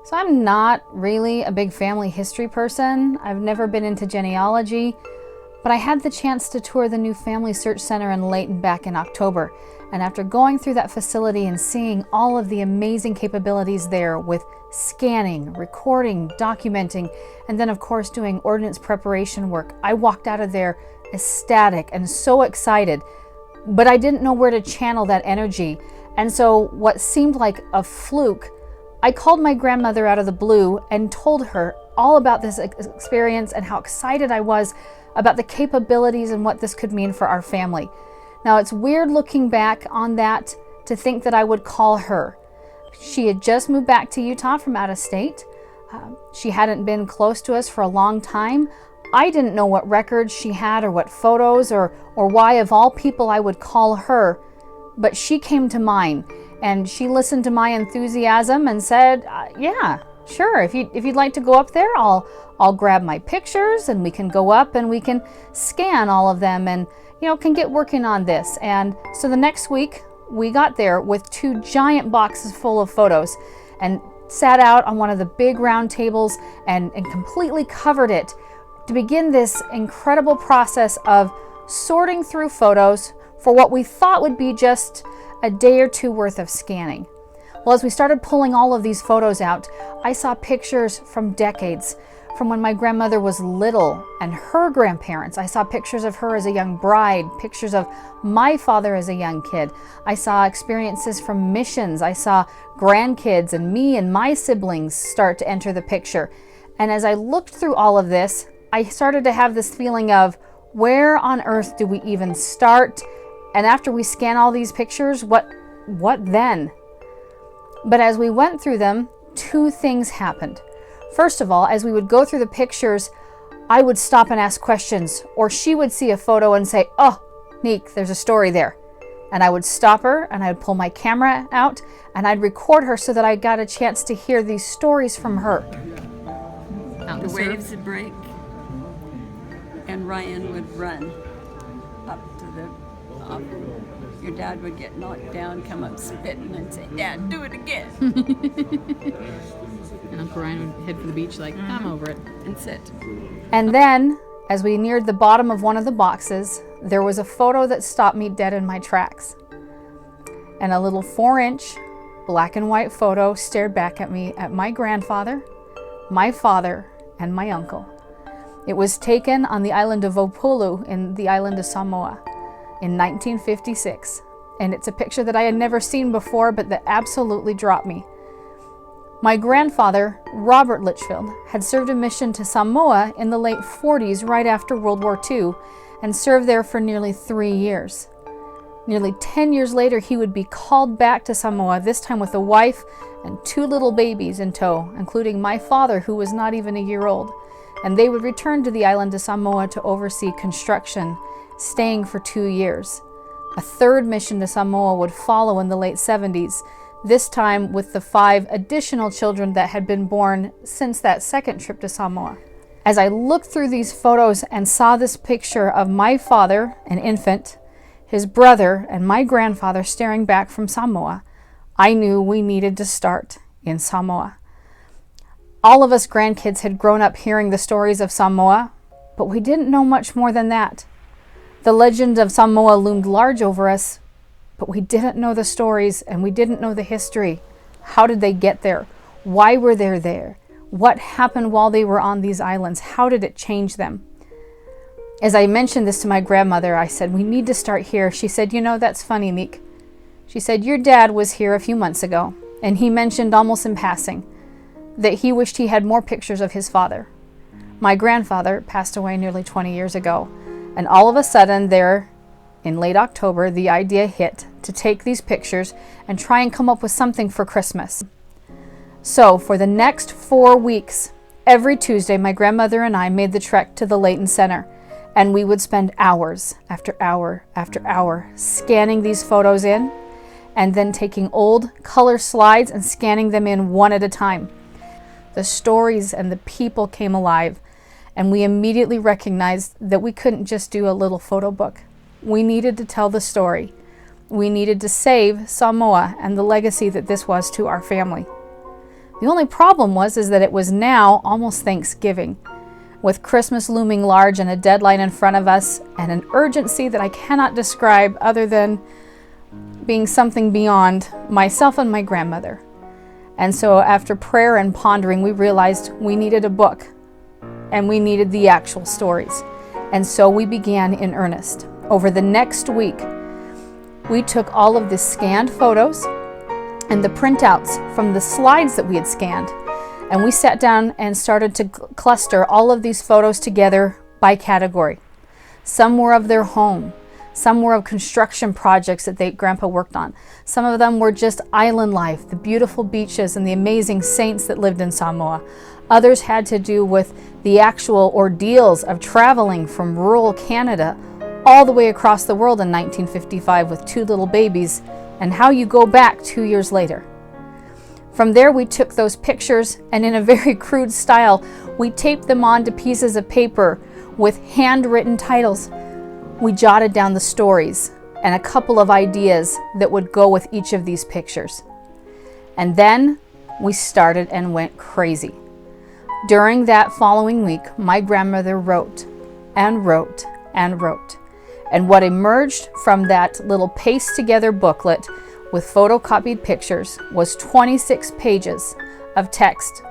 So I'm not really a big family history person. I've never been into genealogy, but I had the chance to tour the new Family Search Center in Layton back in October. And after going through that facility and seeing all of the amazing capabilities there with scanning, recording, documenting, and then of course doing ordnance preparation work, I walked out of there ecstatic and so excited, but I didn't know where to channel that energy. And so what seemed like a fluke, I called my grandmother out of the blue and told her all about this experience and how excited I was about the capabilities and what this could mean for our family. Now, it's weird looking back on that to think that I would call her. She had just moved back to Utah from out of state. She hadn't been close to us for a long time. I didn't know what records she had or what photos or why of all people I would call her, but she came to mind. And she listened to my enthusiasm and said, yeah, sure, if you'd like to go up there, I'll grab my pictures and we can go up and we can scan all of them and, can get working on this. And so the next week we got there with 2 giant boxes full of photos and sat out on one of the big round tables and completely covered it to begin this incredible process of sorting through photos for what we thought would be just a day or 2 worth of scanning. Well, as we started pulling all of these photos out, I saw pictures from decades, from when my grandmother was little and her grandparents. I saw pictures of her as a young bride, pictures of my father as a young kid. I saw experiences from missions. I saw grandkids and me and my siblings start to enter the picture. And as I looked through all of this, I started to have this feeling of, where on earth do we even start? And after we scan all these pictures, what then? But as we went through them, 2 things happened. First of all, as we would go through the pictures, I would stop and ask questions, or she would see a photo and say, oh, Neek, there's a story there. And I would stop her and I would pull my camera out and I'd record her so that I got a chance to hear these stories from her. The waves would break and Ryan would run up to the your dad would get knocked down, come up spitting and say, Dad, do it again. And Uncle Ryan would head for the beach like, I'm over it. And sit. And then, as we neared the bottom of one of the boxes, there was a photo that stopped me dead in my tracks. And a little 4-inch black and white photo stared back at me at my grandfather, my father, and my uncle. It was taken on the island of Vopulu in the island of Samoa in 1956. And it's a picture that I had never seen before, but that absolutely dropped me. My grandfather, Robert Litchfield, had served a mission to Samoa in the late 40s, right after World War II, and served there for nearly 3 years. Nearly 10 years later, he would be called back to Samoa, this time with a wife and 2 little babies in tow, including my father, who was not even a year old. And they would return to the island of Samoa to oversee construction, staying for 2 years. A 3rd mission to Samoa would follow in the late 70s, this time with the 5 additional children that had been born since that 2nd trip to Samoa. As I looked through these photos and saw this picture of my father, an infant, his brother, and my grandfather staring back from Samoa, I knew we needed to start in Samoa. All of us grandkids had grown up hearing the stories of Samoa, but we didn't know much more than that. The legend of Samoa loomed large over us, but we didn't know the stories and we didn't know the history. How did they get there? Why were they there? What happened while they were on these islands? How did it change them? As I mentioned this to my grandmother, I said, we need to start here. She said, that's funny, Neek. She said, your dad was here a few months ago, and he mentioned almost in passing that he wished he had more pictures of his father. My grandfather passed away nearly 20 years ago, and all of a sudden there, in late October, the idea hit to take these pictures and try and come up with something for Christmas. So for the next 4 weeks, every Tuesday, my grandmother and I made the trek to the Layton Center, and we would spend hours after hour after hour scanning these photos in, and then taking old color slides and scanning them in one at a time. The stories and the people came alive, and we immediately recognized that we couldn't just do a little photo book. We needed to tell the story. We needed to save Samoa and the legacy that this was to our family. The only problem is that it was now almost Thanksgiving, with Christmas looming large and a deadline in front of us and an urgency that I cannot describe other than being something beyond myself and my grandmother. And so after prayer and pondering, we realized we needed a book and we needed the actual stories. And so we began in earnest. Over the next week, we took all of the scanned photos and the printouts from the slides that we had scanned, and we sat down and started to cluster all of these photos together by category. Some were of their home. Some were of construction projects that Grandpa worked on. Some of them were just island life, the beautiful beaches and the amazing saints that lived in Samoa. Others had to do with the actual ordeals of traveling from rural Canada all the way across the world in 1955 with 2 little babies, and how you go back 2 years later. From there, we took those pictures and in a very crude style, we taped them onto pieces of paper with handwritten titles. We jotted down the stories and a couple of ideas that would go with each of these pictures. And then we started and went crazy. During that following week, my grandmother wrote and wrote and wrote. And what emerged from that little paste together booklet with photocopied pictures was 26 pages of text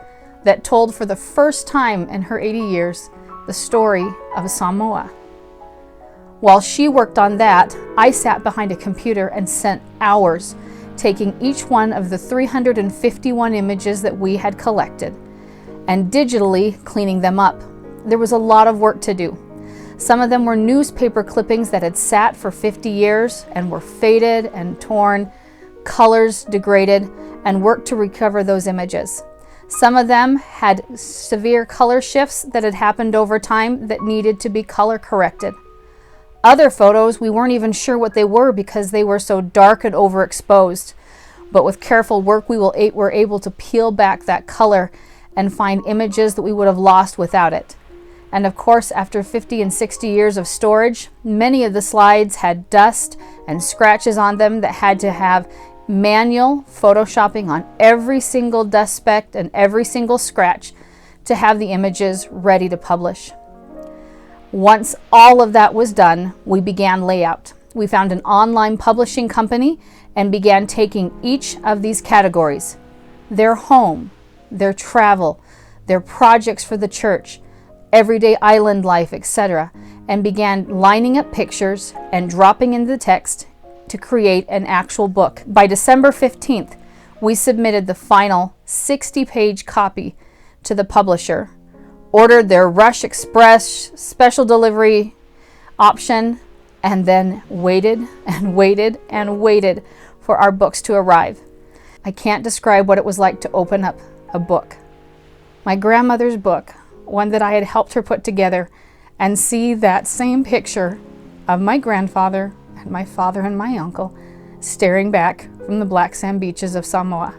that told for the first time in her 80 years the story of Samoa. While she worked on that, I sat behind a computer and spent hours taking each one of the 351 images that we had collected and digitally cleaning them up. There was a lot of work to do. Some of them were newspaper clippings that had sat for 50 years and were faded and torn, colors degraded, and worked to recover those images. Some of them had severe color shifts that had happened over time that needed to be color corrected. Other photos, we weren't even sure what they were because they were so dark and overexposed. But with careful work, we were able to peel back that color and find images that we would have lost without it. And of course, after 50 and 60 years of storage, many of the slides had dust and scratches on them that had to have manual photoshopping on every single dust speck and every single scratch to have the images ready to publish. Once all of that was done, we began layout. We found an online publishing company and began taking each of these categories, their home, their travel, their projects for the church, everyday island life, etc., and began lining up pictures and dropping into the text to create an actual book. By December 15th, we submitted the final 60-page copy to the publisher, ordered their Rush Express special delivery option, and then waited and waited and waited for our books to arrive. I can't describe what it was like to open up a book. My grandmother's book, one that I had helped her put together, and see that same picture of my grandfather and my father and my uncle staring back from the black sand beaches of Samoa,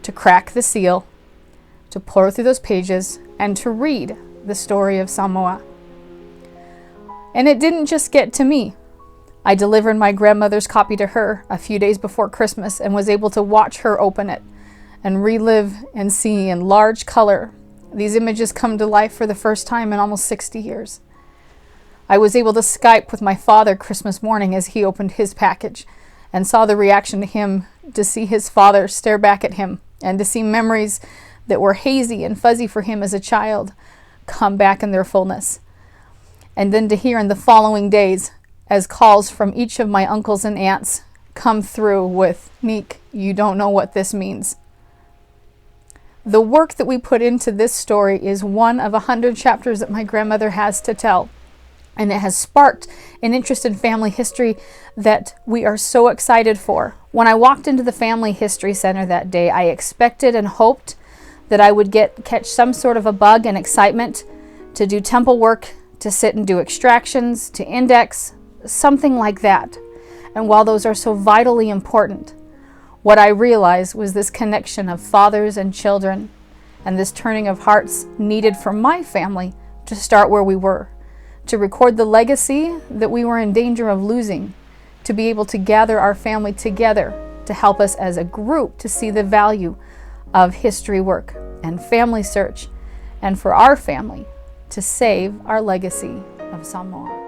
to crack the seal, to pour through those pages, and to read the story of Samoa. And it didn't just get to me. I delivered my grandmother's copy to her a few days before Christmas and was able to watch her open it and relive and see in large color these images come to life for the first time in almost 60 years. I was able to Skype with my father Christmas morning as he opened his package and saw the reaction to him, to see his father stare back at him and to see memories that were hazy and fuzzy for him as a child come back in their fullness. And then to hear in the following days as calls from each of my uncles and aunts come through with, "Neek, you don't know what this means." The work that we put into this story is one of 100 chapters that my grandmother has to tell. And it has sparked an interest in family history that we are so excited for. When I walked into the Family History Center that day, I expected and hoped that I would catch some sort of a bug and excitement to do temple work, to sit and do extractions, to index, something like that. And while those are so vitally important, what I realized was this connection of fathers and children and this turning of hearts needed for my family to start where we were, to record the legacy that we were in danger of losing, to be able to gather our family together to help us as a group to see the value of history work and family search, and for our family to save our legacy of Samoa.